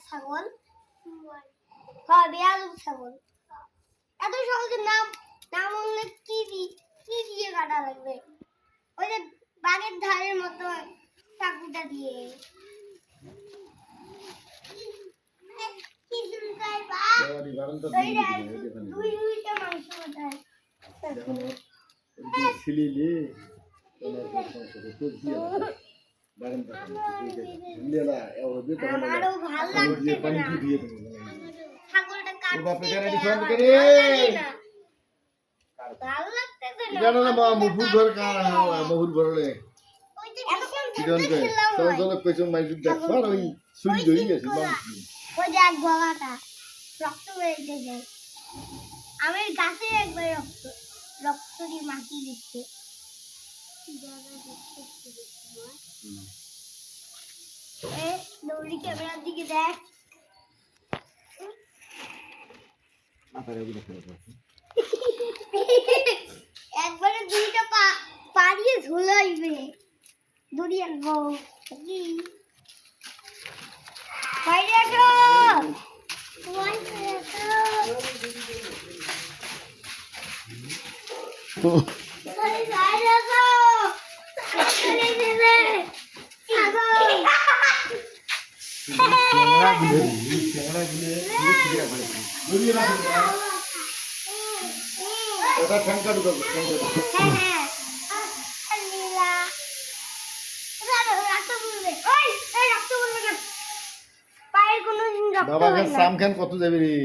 ছাগল ছাগল এত সহজে নাম নাম বললে কি দিয়ে কাটা লাগবে ওই যে বাগের ধারের মতো চাকুটা দিয়ে দুইটা মাংস আমারও ভালো লাগছে ছাগলটা কাটতে ভালো লাগতেছে না মহুর ঘর মহুর ঘরে পেছন মাইক দেখো আর ওই সুই ধরে গেছে ওই যে এক গলাটা রক্ত বেরিয়ে যায় আমার গাছে একবার রক্ত দিয়ে মাটি দিচ্ছে দৌড়ি ক্যামেরার দিকে দেখ একবারে দুইটা পা দিয়ে ঝুলাইবে দড়ি আনবো বাইরে আসো বাবা সাম খান কত যাবি রে?